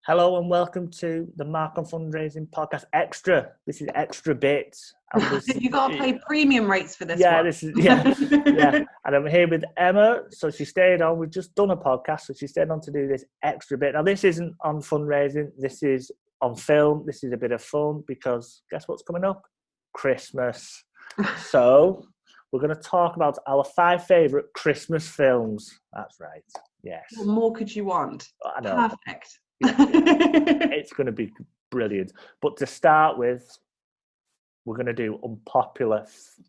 Hello and welcome to the Mark on Fundraising podcast extra. This is extra bits. You gotta pay premium rates for this yeah, one. this is yeah. And I'm here with Emma. So she stayed on. We've just done a podcast, so she stayed on to do this extra bit. Now this isn't on fundraising. This is on film. This is a bit of fun because guess what's coming up? Christmas. So we're going to talk about our 5 favourite Christmas films. That's right. Yes. What more could you want? I know. Perfect. It's going to be brilliant. But to start with, we're going to do unpopular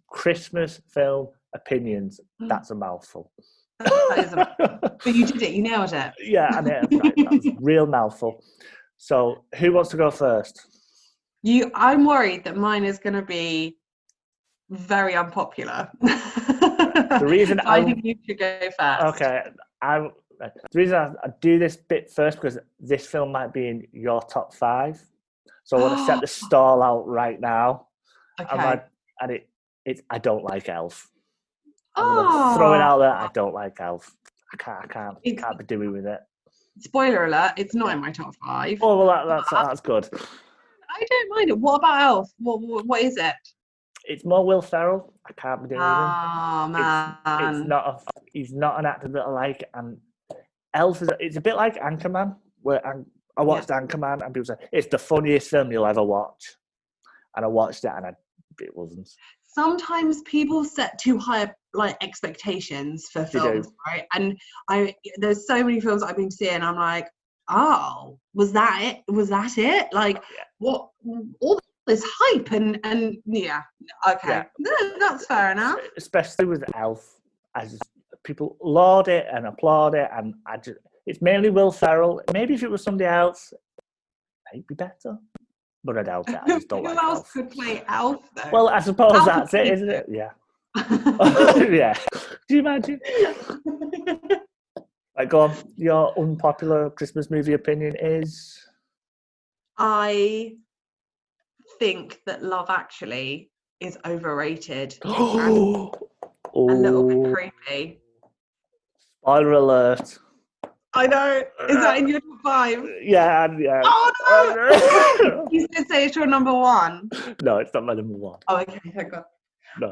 Christmas film opinions. That's a mouthful. But you did it. You nailed it. Yeah, I know. Right, that was a real mouthful. So who wants to go first? I'm worried that mine is going to be very unpopular. The reason I think you should go first. Okay. The reason I do this bit first because this film might be in your top 5. So I want to set the stall out right now. Okay. I don't like Elf. I'm gonna throw it out there. I don't like Elf. I can't be doing with it. Spoiler alert, it's not in my top 5. Oh well, that's good. I don't mind it. What about Elf? What is it? It's more Will Ferrell. I can't be doing with him. Oh man. He's not an actor that I like, and Elf it's a bit like Anchorman, where I watched Anchorman and people say it's the funniest film you'll ever watch, and I watched it and it wasn't. Sometimes people set too high expectations for films, right? And there's so many films I've been seeing. I'm like, oh, was that it? Was that it? Like, what? All this hype and yeah, okay, yeah. No, that's fair enough. Especially with Elf, people laud it and applaud it, and it's mainly Will Ferrell. Maybe if it was somebody else, it might be better. But I doubt it. I just don't like Elf. Who else could play Elf, though? Well, I suppose that's it, isn't it? Yeah. Yeah. Do you imagine? Right, go on. Your unpopular Christmas movie opinion is? I think that Love Actually is overrated. Oh. A little bit creepy. Spoiler alert. I know. Is that in your top 5? Yeah. Oh no! You did say it's your number 1. No, it's not my number 1. Oh, okay, thank God. No,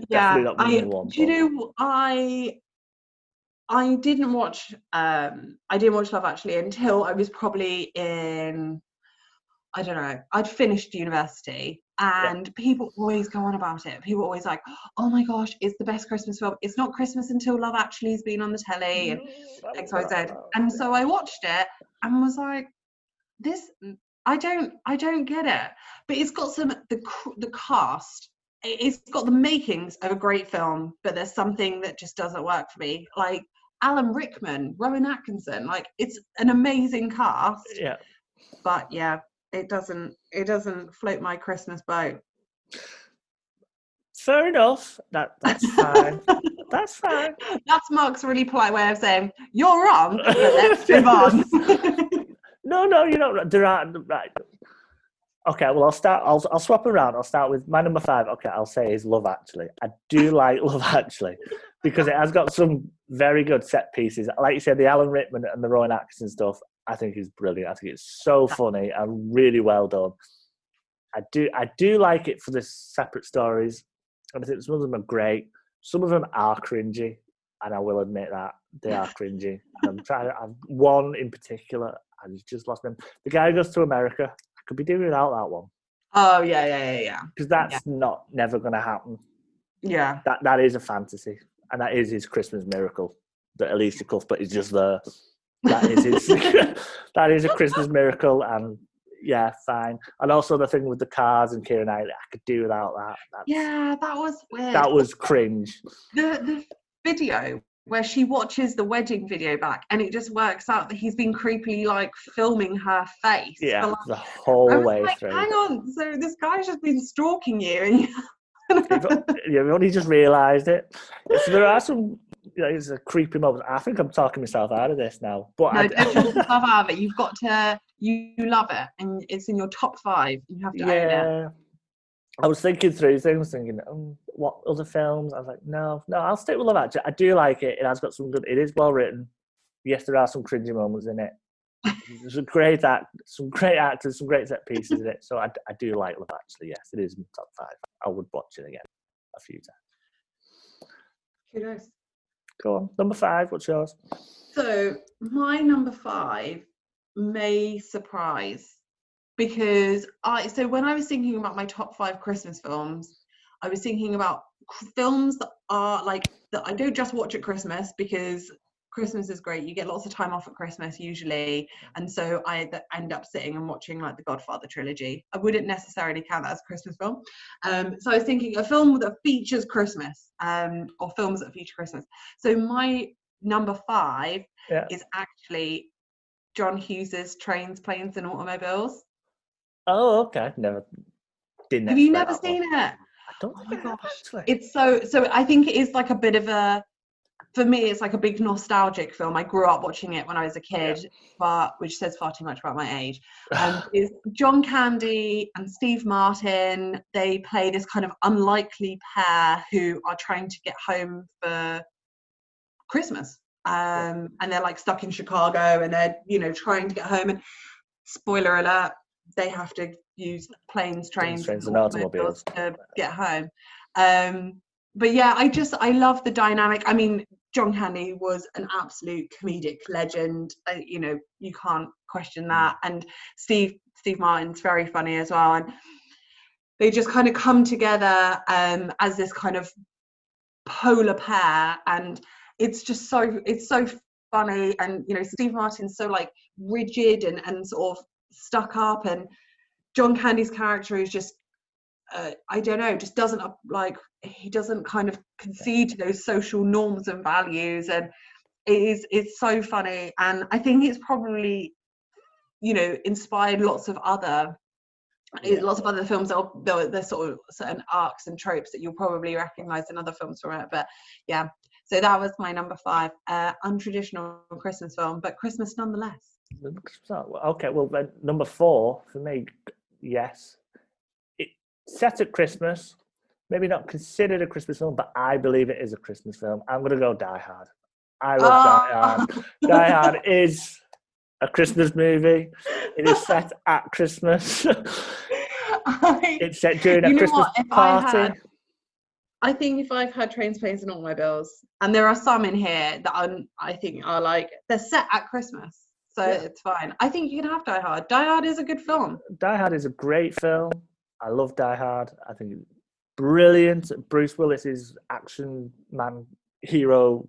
yeah. definitely not my number 1. Do you know I didn't watch Love Actually until I was probably in, I don't know, I'd finished university, and people always go on about it. People always like, oh my gosh, it's the best Christmas film. It's not Christmas until Love Actually's been on the telly and XYZ. And so I watched it and was like, I don't get it. But it's got the cast. It's got the makings of a great film, but there's something that just doesn't work for me. Like Alan Rickman, Rowan Atkinson, like it's an amazing cast. Yeah. But yeah, it doesn't float my Christmas boat. Fair enough. That's fine. That's fine. That's Mark's really polite way of saying you're wrong. But let's move on. No, you're not right. There are right. Okay, well I'll swap around. I'll start with my number 5. Okay, I'll say is Love Actually. I do like Love Actually because it has got some very good set pieces. Like you said, the Alan Rickman and the Rowan Atkinson stuff, I think is brilliant. I think it's so funny and really well done. I do like it for the separate stories, and I think some of them are great. Some of them are cringy, and I will admit that they are cringy. I've one in particular. I just lost them. The guy who goes to America. I could be doing without that one. Oh yeah. Because that's never going to happen. Yeah. That is a fantasy, and that is his Christmas miracle. That Alicia Cuthbert is just there. That is his. That is a Christmas miracle, and yeah, fine. And also the thing with the cars and Keira Knightley, I could do without that. That was weird. That was cringe. The video where she watches the wedding video back, and it just works out that he's been creepily filming her face. Yeah, the whole way through. Hang on, so this guy's just been stalking you. You've only just realised it. So there are some. It's a creepy moment. I think I'm talking myself out of this now. But no, don't talk yourself out of it. You've got to. You love it, and it's in your top 5. You have to own it. I was thinking through things, what other films? I was like, no, I'll stick with Love Actually. I do like it. It has got some good. It is well written. Yes, there are some cringy moments in it, There's a great some great actors, some great set pieces in it. So I do like Love Actually. Yes, it is in top 5. I would watch it again a few times. Kudos. Go on, number 5. What's yours? So my number 5 may surprise, because so when I was thinking about my top 5 Christmas films, I was thinking about films that are like that I don't just watch at Christmas, because Christmas is great. You get lots of time off at Christmas usually, and so I end up sitting and watching like the Godfather trilogy. I wouldn't necessarily count that as a Christmas film. So I was thinking a film that features Christmas, or films that feature Christmas. So my number 5 is actually John Hughes's Trains, Planes and Automobiles. Oh, okay. Didn't. Have you never seen it? I don't think I have, actually. It's so I think it is like a bit of a, for me, it's like a big nostalgic film. I grew up watching it when I was a kid, but which says far too much about my age. Is John Candy and Steve Martin. They play this kind of unlikely pair who are trying to get home for Christmas. And they're like stuck in Chicago, and they're, you know, trying to get home. And spoiler alert, they have to use planes, trains and automobiles to get home. But yeah, I love the dynamic. I mean, John Candy was an absolute comedic legend. You know, you can't question that. And Steve Martin's very funny as well. And they just kind of come together as this kind of polar pair, and it's so funny. And you know, Steve Martin's so like rigid and sort of stuck up, and John Candy's character is just I don't know, just doesn't he doesn't kind of concede to those social norms and values, and it's so funny. And I think it's probably, you know, inspired lots of other films. There's sort of certain arcs and tropes that you'll probably recognize in other films from it. But yeah, so that was my number 5, untraditional Christmas film, but Christmas nonetheless. Okay, well then number 4 for me, yes, it's set at Christmas, maybe not considered a Christmas film, but I believe it is a Christmas film. I'm going to go Die Hard. I love Die Hard. Die Hard is a Christmas movie. It is set at Christmas. It's set during a Christmas party. I think if I've had Trains, Planes and Automobiles, and there are some in here that I think are like, they're set at Christmas, so it's fine. I think you can have Die Hard. Die Hard is a good film. Die Hard is a great film. I love Die Hard. I think it's brilliant. Bruce Willis's action man hero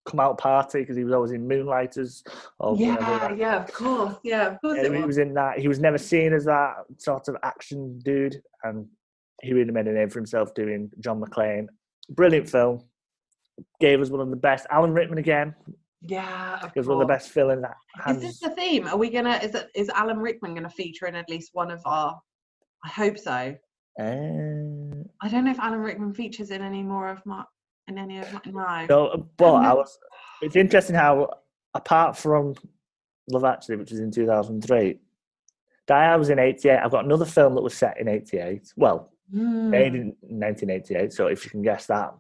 come out party, because he was always in Moonlighters. Of course. He was in that. He was never seen as that sort of action dude, and he really made a name for himself doing John McClane. Brilliant film. Gave us one of the best. Alan Rickman again. Yeah, of course. One of the best villains. Is this the theme? Are we gonna? Is Alan Rickman gonna feature in at least one of our? I hope so. I don't know if Alan Rickman features in any more of my. In any of my, no. But it's interesting how, apart from Love Actually, which was in 2003, Die Hard was in 88. I've got another film that was set in 88. Well, made in 1988. So if you can guess that,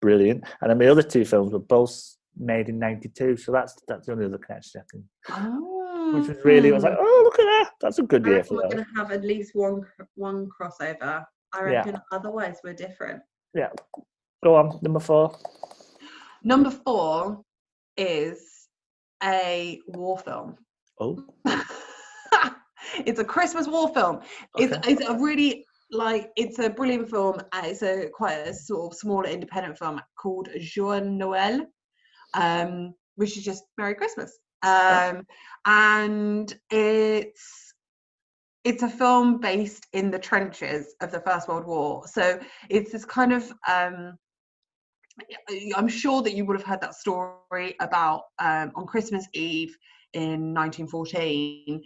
brilliant. And then the other 2 films were both made in 92. So that's the only other connection I can. Which was really, I was like, oh, look at that. That's a good year for we're going to have at least one crossover. I reckon. Otherwise, we're different. Yeah. Go on, number 4. Number 4 is a war film. Oh. It's a Christmas war film. Okay. It's a really, it's a brilliant film. It's quite a sort of smaller independent film called Joyeux Noël, which is just Merry Christmas. And it's a film based in the trenches of the First World War. So it's this kind of, I'm sure that you would have heard that story about on Christmas Eve in 1914,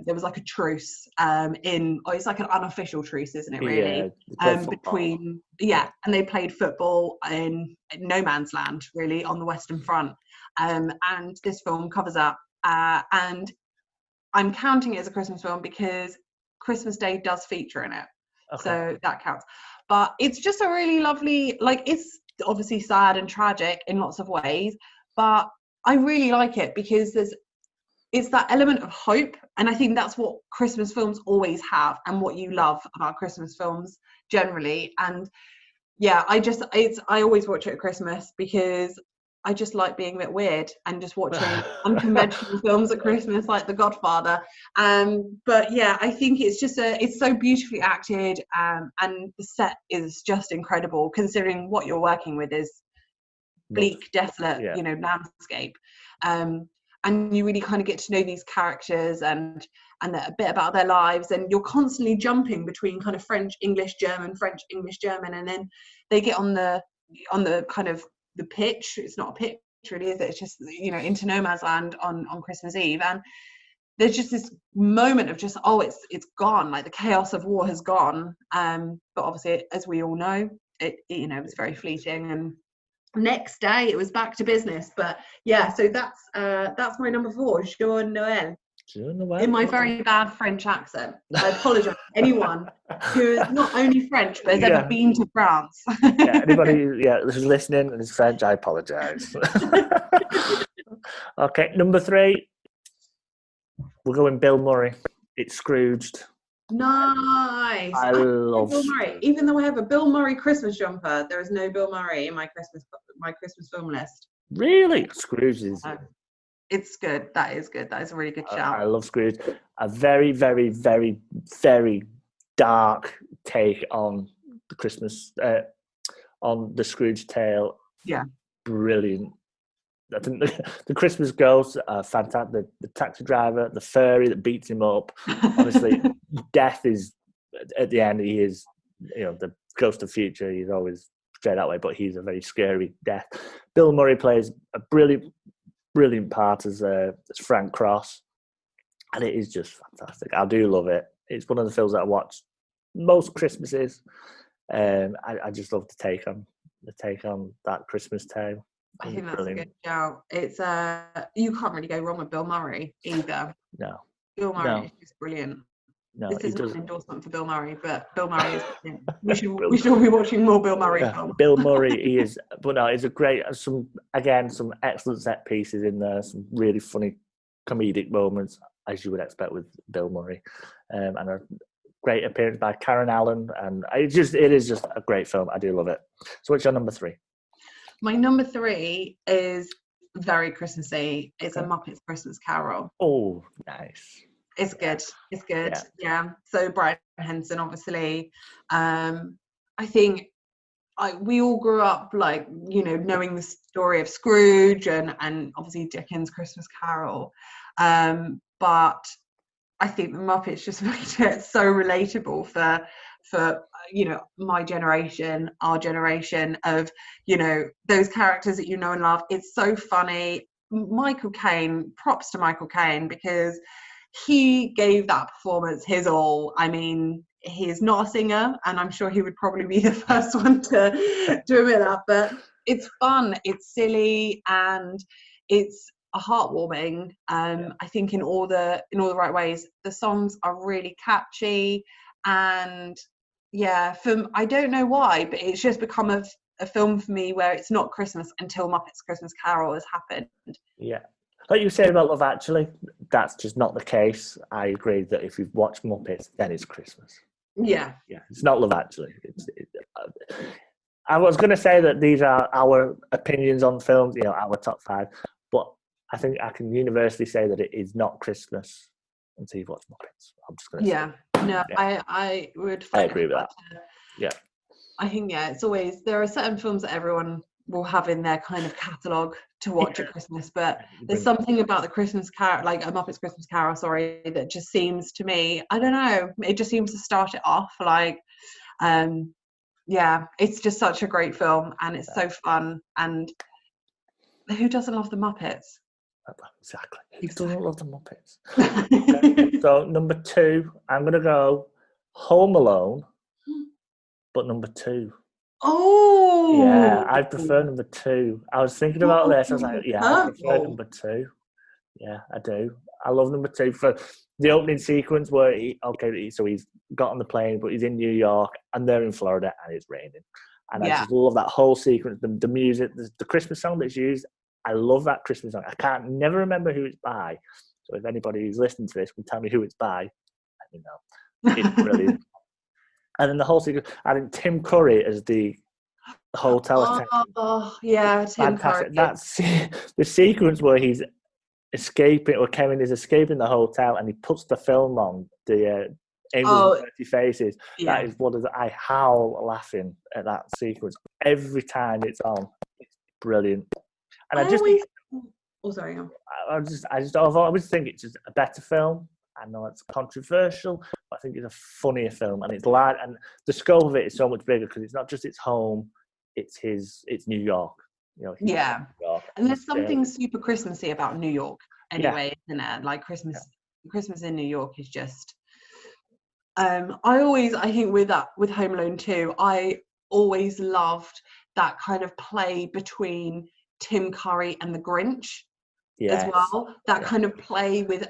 there was like a truce it's like an unofficial truce, isn't it, really? Between and they played football in no man's land, really, on the Western Front. And this film covers that. And I'm counting it as a Christmas film because Christmas Day does feature in it. Okay. So that counts. But it's just a really lovely, it's obviously sad and tragic in lots of ways, but I really like it because it's that element of hope, and I think that's what Christmas films always have, and what you love about Christmas films generally. And yeah, I always watch it at Christmas because I just like being a bit weird and just watching unconventional films at Christmas, like The Godfather. But yeah, I think it's so beautifully acted, and the set is just incredible considering what you're working with is bleak, desolate, landscape. And you really kind of get to know these characters and a bit about their lives, and you're constantly jumping between kind of French, English, German, and then they get on the kind of the pitch. It's not a pitch really, is it? It's just, into no man's land on Christmas Eve, and there's just this moment of just, it's gone, like the chaos of war has gone. But obviously, as we all know, it was very fleeting, and next day it was back to business. But yeah, so that's my number 4, Joan Noel. In my very bad French accent. I apologise to anyone who is not only French but has ever been to France. Anybody who's listening and is French, I apologise. Okay, number 3. We're going Bill Murray. It's Scrooged. Nice. I love Bill Murray. Even though I have a Bill Murray Christmas jumper, there is no Bill Murray in my Christmas film list. Really? Scrooge is... It's good. That is good. That is a really good shout. I love Scrooge. A very, very, very, very dark take on the Christmas, on the Scrooge tale. Yeah. Brilliant. I think the Christmas ghosts are fantastic. The taxi driver, the fairy that beats him up. Obviously, death is, at the end, he is, the ghost of future. He's always portrayed that way, but he's a very scary death. Bill Murray plays a brilliant part as Frank Cross, and it is just fantastic. I do love it. It's one of the films that I watch most Christmases. I just love to take on that Christmas tale. I think that's a good shout. It's you can't really go wrong with Bill Murray either. No, Bill Murray is just brilliant. No, this isn't an endorsement for Bill Murray, but Bill Murray is brilliant. We should all be watching more Bill Murray films. Bill Murray, he is, but no, he's a great. Some excellent set pieces in there. Some really funny comedic moments, as you would expect with Bill Murray, and a great appearance by Karen Allen, and it is just a great film. I do love it. So, what's your number 3? My number 3 is very Christmassy. It's A Muppets Christmas Carol. Oh, nice. It's good. It's good. Yeah. So Brian Henson, obviously. I think we all grew up knowing the story of Scrooge and obviously Dickens' Christmas Carol. But I think the Muppets just made it so relatable for my generation, our generation of, those characters that and love. It's so funny. Michael Caine, props to Michael Caine, because he gave that performance his all. I mean, he is not a singer, and I'm sure he would probably be the first one to admit that, but it's fun, it's silly, and it's heartwarming. I think in all the right ways. The songs are really catchy, and I don't know why, but it's just become a film for me where it's not Christmas until Muppets Christmas Carol has happened. Yeah. Like you said about Love Actually, that's just not the case. I agree that if you've watched Muppets, then it's Christmas. Yeah. Yeah, it's not Love Actually. I was going to say that these are our opinions on films, our top 5, but I think I can universally say that it is not Christmas until you've watched Muppets. I'm just going to say. No, yeah. I would. I agree with that. Yeah. I think, it's always, there are certain films that everyone will have in their kind of catalogue to watch at Christmas, but there's something about the Christmas Carol, like A Muppets Christmas Carol, that just seems to me, I don't know, it just seems to start it off it's just such a great film, and it's so fun, and who doesn't love the Muppets? Exactly. Who doesn't love the Muppets? Okay. So number 2, I'm going to go Home Alone, but number 2. Oh! Yeah, I prefer number 2. I was thinking about this. I was like, I prefer number 2. Yeah, I do. I love number 2 for the opening sequence where so he's got on the plane, but he's in New York and they're in Florida and it's raining. And I just love that whole sequence, the music, the Christmas song that's used. I love that Christmas song. I can't never remember who it's by, So if anybody who's listening to this can tell me who it's by, let me know. It's brilliant. And then the whole sequence, I think Tim Curry as the hotel attendant. Oh, yeah, Tim Curry. That's the sequence where he's escaping, or Kevin is escaping the hotel, and he puts the film on, the Angels with Dirty Faces. Yeah. That is I howl laughing at that sequence every time it's on. It's brilliant. And I always think it's just a better film. I know it's controversial, but I think it's a funnier film, and it's live, and the scope of it is so much bigger because it's not just its home, it's New York. You know, New York, and there's something super Christmassy about New York anyway, isn't it? Like Christmas in New York is just. I think with Home Alone 2, I always loved that kind of play between Tim Curry and the Grinch. As well, that kind of play with,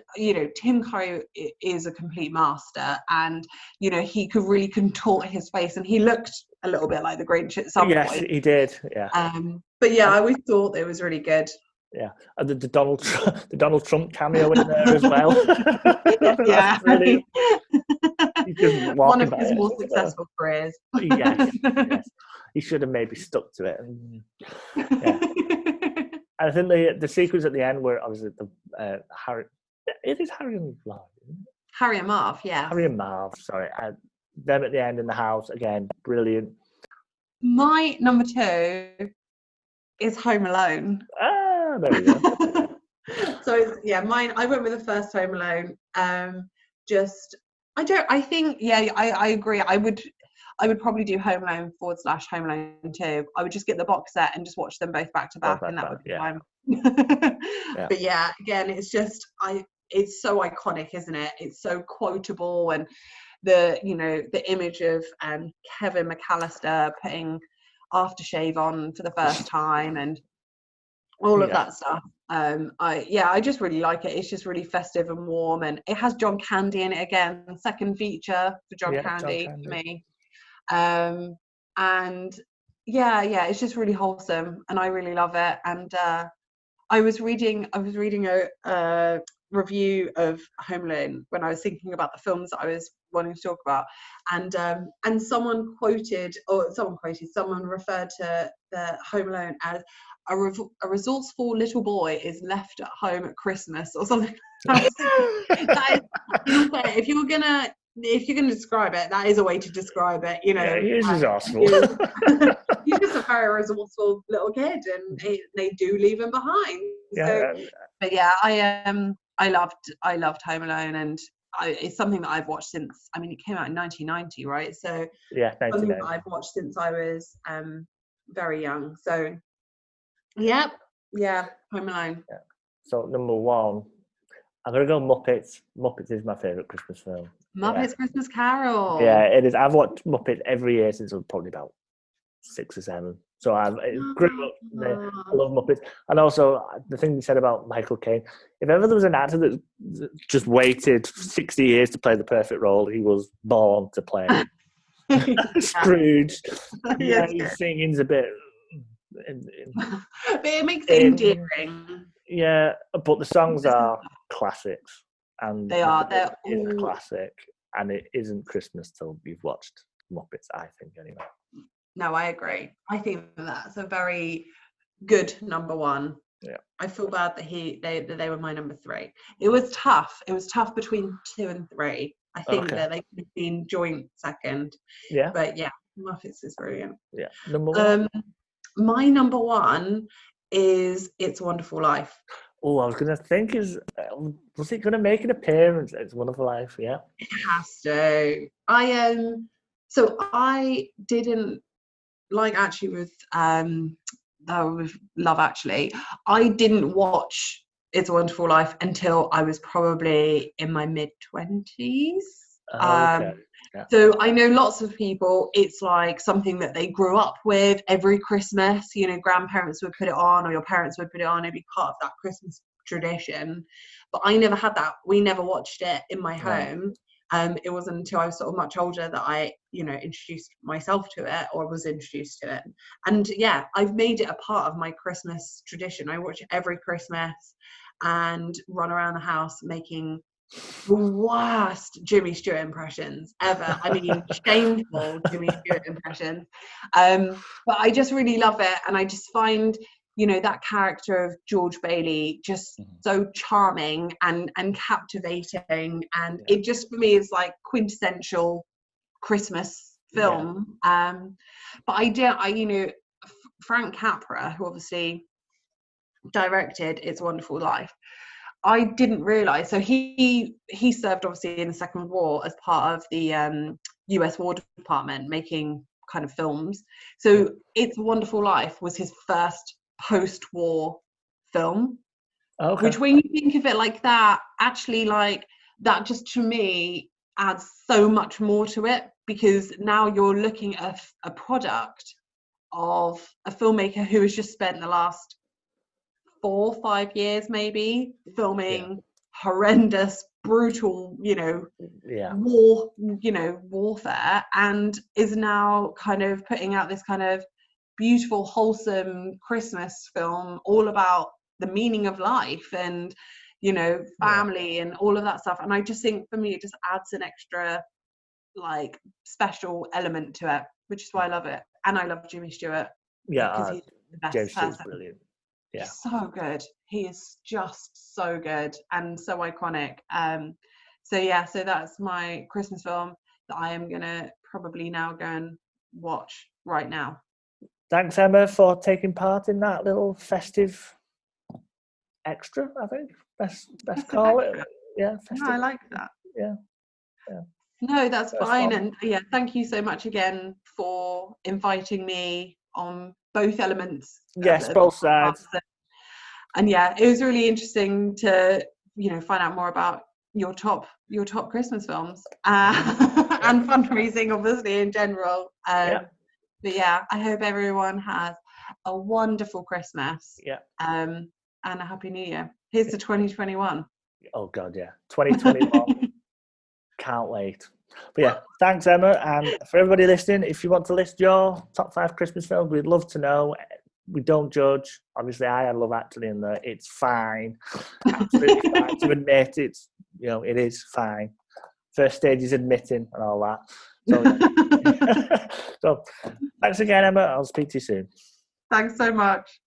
Tim Curry is a complete master, and he could really contort his face, and he looked a little bit like the Grinch at some point. Yes, he did. Yeah. But yeah, I always thought it was really good. Yeah, and the Donald Trump cameo in there as well. Yeah, brilliant. He's just one of his more successful careers. Yes, he should have maybe stuck to it. Yeah. I think the sequence at the end where obviously it is Harry and Marv. Harry and Marv, yeah. Harry and Marv, sorry. Them at the end in the house, again, brilliant. My number 2 is Home Alone. Ah, there we go. So yeah, mine, I went with the first Home Alone. I agree. I would probably do Home Alone / Home Alone 2. I would just get the box set and just watch them both back to back, and that would be fine. But yeah, again, it's just it's so iconic, isn't it? It's so quotable, and the image of Kevin McAllister putting aftershave on for the first time, and all of that stuff. I just really like it. It's just really festive and warm, and it has John Candy in it again. Second feature for John Candy for me. And it's just really wholesome, and I really love it. And I was reading a review of Home Alone when I was thinking about the films that I was wanting to talk about, and someone referred to the Home Alone as a resourceful little boy is left at home at Christmas or something. If you're gonna describe it, that is a way to describe it. Yeah, he is resourceful. He's just a very resourceful little kid, and they do leave him behind. Yeah. But yeah, I loved Home Alone, and it's something that I've watched since. I mean, it came out in 1990, right? So yeah, something that I've watched since I was very young. So yeah, Home Alone. Yeah. So number 1, I'm gonna go Muppets. Muppets is my favourite Christmas film. Muppets Christmas Carol. Yeah, it is. I've watched Muppets every year since I was probably about 6 or 7. So I grew up there. I love Muppets. And also, the thing you said about Michael Caine, if ever there was an actor that just waited 60 years to play the perfect role, he was born to play Scrooge. Yeah, his singing's a bit... but it makes it endearing. Yeah, but the songs are classics. And they're all a classic, and it isn't Christmas till you've watched Muppets, I think, anyway. No, I agree. I think that's a very good number 1. Yeah. I feel bad that they were my number 3. It was tough. It was tough between 2 and 3. I think that they could have been joint second. Yeah. But yeah, Muppets is brilliant. Yeah. Number 1. My number 1 is It's a Wonderful Life. Oh, I was going to think, was it going to make an appearance? It's a Wonderful Life, yeah. It has to. I didn't like, actually, with Love Actually, I didn't watch It's a Wonderful Life until I was probably in my mid-20s. Okay. Yeah. So I know lots of people, it's like something that they grew up with every Christmas. Grandparents would put it on, or your parents would put it on. It'd be part of that Christmas tradition. But I never had that. We never watched it in my home. It wasn't until I was sort of much older that I, introduced myself to it, or was introduced to it. And yeah, I've made it a part of my Christmas tradition. I watch it every Christmas. and run around the house making the worst Jimmy Stewart impressions ever. I mean, shameful Jimmy Stewart impressions. But I just really love it. And I just find, you know, that character of George Bailey just so charming and captivating. And it just, for me, is like quintessential Christmas film. But you know, Frank Capra, who obviously directed It's a Wonderful Life, I didn't realise. So he served obviously in the Second World War as part of the US War Department, making kind of films. So It's a Wonderful Life was his first post-war film. Okay. Which, when you think of it like that, actually, like, that just, to me, adds so much more to it, because now you're looking at a product of a filmmaker who has just spent the last 4 or 5 years maybe filming horrendous, brutal, you know, war, you know, warfare, and is now kind of putting out this kind of beautiful, wholesome Christmas film all about the meaning of life and, you know, family and all of that stuff. And I just think, for me, it just adds an extra, like, special element to it, which is why I love it. And I love Jimmy Stewart. Because he's the best James person. Stewart's brilliant. Yeah. He's so good. He is just so good and so iconic. So that's my Christmas film that I am gonna probably now go and watch right now. Thanks, Emma, for taking part in that little festive extra, I think. Best call it. Yeah, festive. No, I like that. Yeah. No, that's fine. Fun. And thank you so much again for inviting me on both elements. Yes, both sides. And it was really interesting to, you know, find out more about your top Christmas films and fundraising, obviously, in general. But I hope everyone has a wonderful Christmas. And a happy New Year. Here's to 2021. Oh God, 2021. Can't wait. But thanks, Emma. And for everybody listening, if you want to list your top 5 Christmas films, we'd love to know. We don't judge. Obviously, I Love Actually in there. It's fine. Absolutely fine to admit. It's, you know, it is fine. First stage is admitting and all that. So, so thanks again, Emma. I'll speak to you soon. Thanks so much.